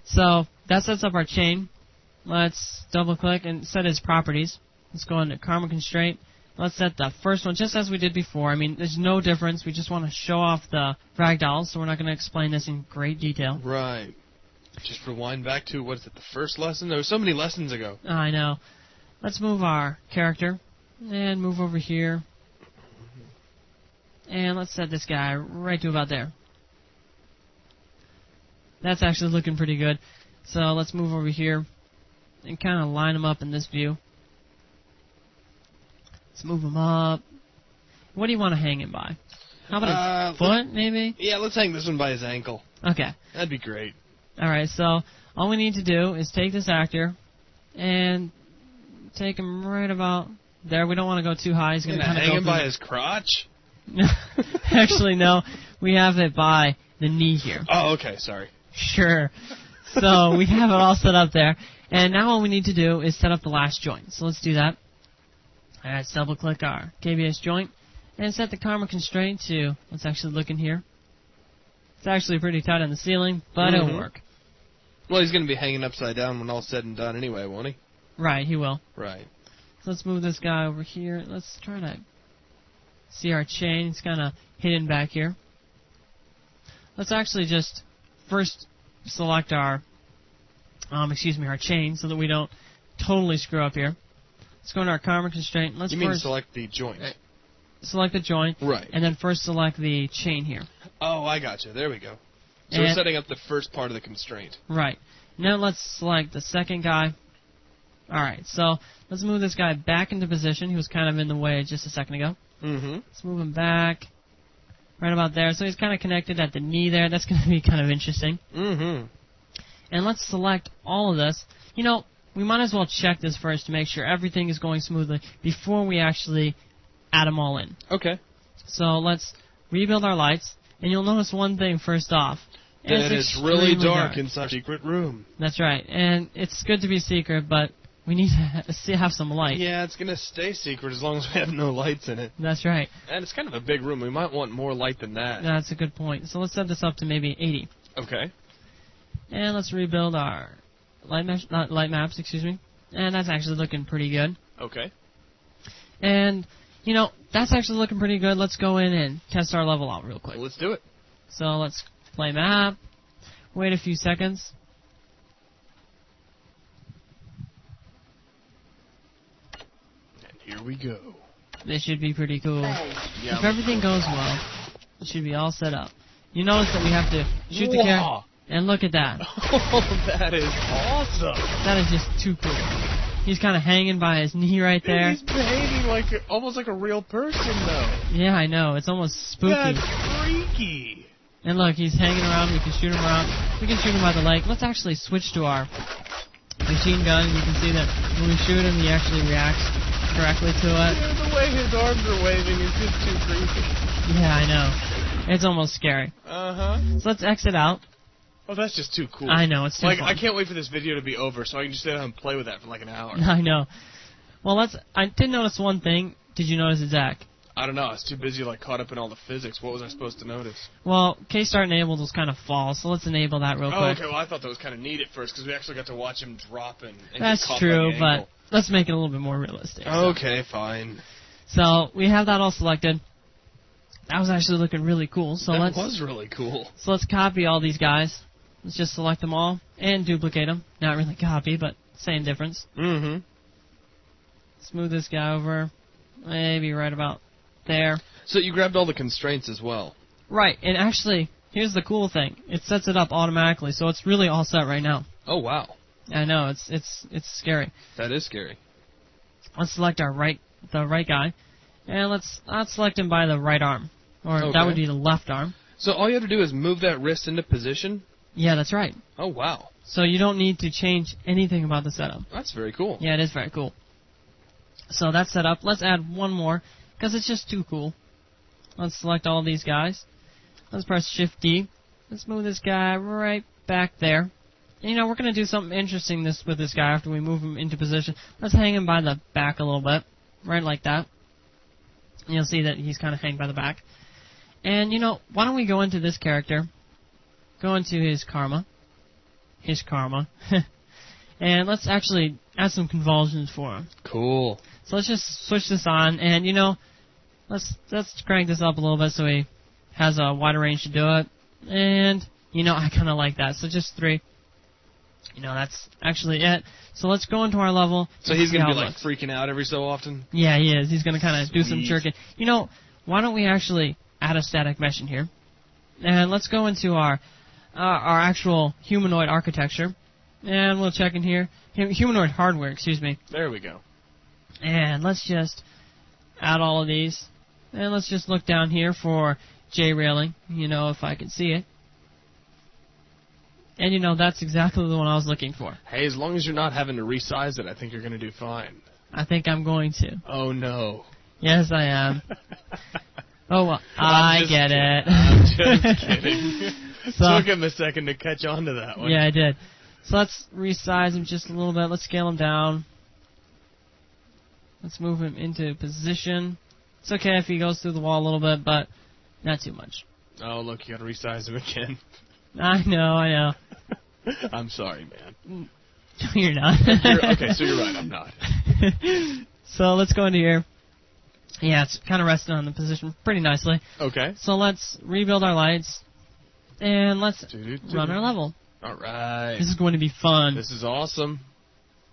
So that sets up our chain. Let's double click and set his properties. Let's go into Karma Constraint. Let's set the first one just as we did before. I mean, there's no difference. We just want to show off the Ragdolls, so we're not going to explain this in great detail. Right. Just rewind back to, what is it, the first lesson? There were so many lessons ago. I know. Let's move our character and move over here. And let's set this guy right to about there. That's actually looking pretty good. So let's move over here and kind of line him up in this view. Let's move him up. What do you want to hang him by? How about a foot, maybe? Yeah, let's hang this one by his ankle. Okay. That'd be great. Alright, so all we need to do is take this actor and take him right about there. We don't want to go too high. He's going to kind of hang him by his crotch? Actually, no. We have it by the knee here. Oh, okay. Sorry. Sure. So we have it all set up there. And now all we need to do is set up the last joint. So let's do that. Alright, let's double click our KBS joint and set the Karma Constraint to, let's actually look in here. It's actually pretty tight on the ceiling, but it'll work. Well, he's going to be hanging upside down when all's said and done anyway, won't he? Right, he will. Right. So let's move this guy over here. Let's try to see our chain. It's kind of hidden back here. Let's actually just first select our, our chain so that we don't totally screw up here. Let's go into our Karma Constraint. Let's first select the joint. Select the joint. Right. And then first select the chain here. Oh, I gotcha. There we go. So we're setting up the first part of the constraint. Right. Now let's select the second guy. Alright, so let's move this guy back into position. He was kind of in the way just a second ago. Let's move him back right about there. So he's kind of connected at the knee there. That's going to be kind of interesting. And let's select all of this. You know, we might as well check this first to make sure everything is going smoothly before we actually add them all in. Okay. So let's rebuild our lights. And you'll notice one thing first off. That it's really dark inside a secret room. That's right. And it's good to be secret, but we need to have some light. Yeah, it's going to stay secret as long as we have no lights in it. That's right. And it's kind of a big room. We might want more light than that. That's a good point. So let's set this up to maybe 80. Okay. And let's rebuild our light maps, And that's actually looking pretty good. Okay. And, you know, that's actually looking pretty good. Let's go in and test our level out real quick. Let's do it. So let's play map. Wait a few seconds. And here we go. This should be pretty cool. Yeah, if everything goes well, it should be all set up. You notice that we have to shoot the camera. And look at that. Oh, that is awesome. That is just too cool. He's kind of hanging by his knee right there. He's behaving like almost like a real person, though. Yeah, I know. It's almost spooky. That's freaky. And look, he's hanging around. We can shoot him around. We can shoot him by the leg. Let's actually switch to our machine gun. You can see that when we shoot him, he actually reacts correctly to it. Yeah, the way his arms are waving is just too creepy. Yeah, I know. It's almost scary. So let's exit out. Oh, that's just too cool. I know, it's too fun. I can't wait for this video to be over so I can just sit down and play with that for like an hour. I know. Well, I did notice one thing. Did you notice it, Zach? I don't know. I was too busy, caught up in all the physics. What was I supposed to notice? Well, K-Start enabled was kind of false, so let's enable that real quick. Oh, okay. Well, I thought that was kind of neat at first because we actually got to watch him drop and that's true, but let's make it a little bit more realistic. Okay, fine. So we have that all selected. That was actually looking really cool. So that was really cool. So let's copy all these guys. Let's just select them all and duplicate them. Not really copy, but same difference. Smooth this guy over, maybe right about there. So you grabbed all the constraints as well. Right, and actually, here's the cool thing. It sets it up automatically, so it's really all set right now. Oh, wow. I know, it's scary. That is scary. Let's select the right guy, and let's select him by the right arm. Or that would be the left arm. So all you have to do is move that wrist into position? Yeah, that's right. Oh, wow. So you don't need to change anything about the setup. That's very cool. Yeah, it is very cool. So that's set up. Let's add one more, because it's just too cool. Let's select all these guys. Let's press Shift-D. Let's move this guy right back there. And, you know, we're going to do something interesting with this guy after we move him into position. Let's hang him by the back a little bit, right like that. And you'll see that he's kind of hanging by the back. And, you know, why don't we go into this character, go into his karma, his karma. And let's actually add some convulsions for him. Cool. So let's just switch this on, and, you know, let's crank this up a little bit so he has a wider range to do it. And, you know, I kind of like that. So just 3. You know, that's actually it. So let's go into our level. So he's going to be, like, freaking out every so often? Yeah, he is. He's going to kind of do some jerking. You know, why don't we actually add a static mesh in here? And let's go into our actual humanoid architecture. And we'll check in here. Humanoid hardware, excuse me. There we go. And let's just add all of these. And let's just look down here for J-railing, you know, if I can see it. And, you know, that's exactly the one I was looking for. Hey, as long as you're not having to resize it, I think you're going to do fine. I think I'm going to. Oh, no. Yes, I am. Oh, well, I get it. I'm just kidding. So, took him a second to catch on to that one. Yeah, I did. So let's resize him just a little bit. Let's scale him down. Let's move him into position. It's okay if he goes through the wall a little bit, but not too much. Oh, look, you got to resize him again. I know. I'm sorry, man. You're not. Okay, so you're right, I'm not. So let's go into here. Yeah, it's kind of resting on the position pretty nicely. Okay. So let's rebuild our lights, and let's run our level. All right. This is going to be fun. This is awesome.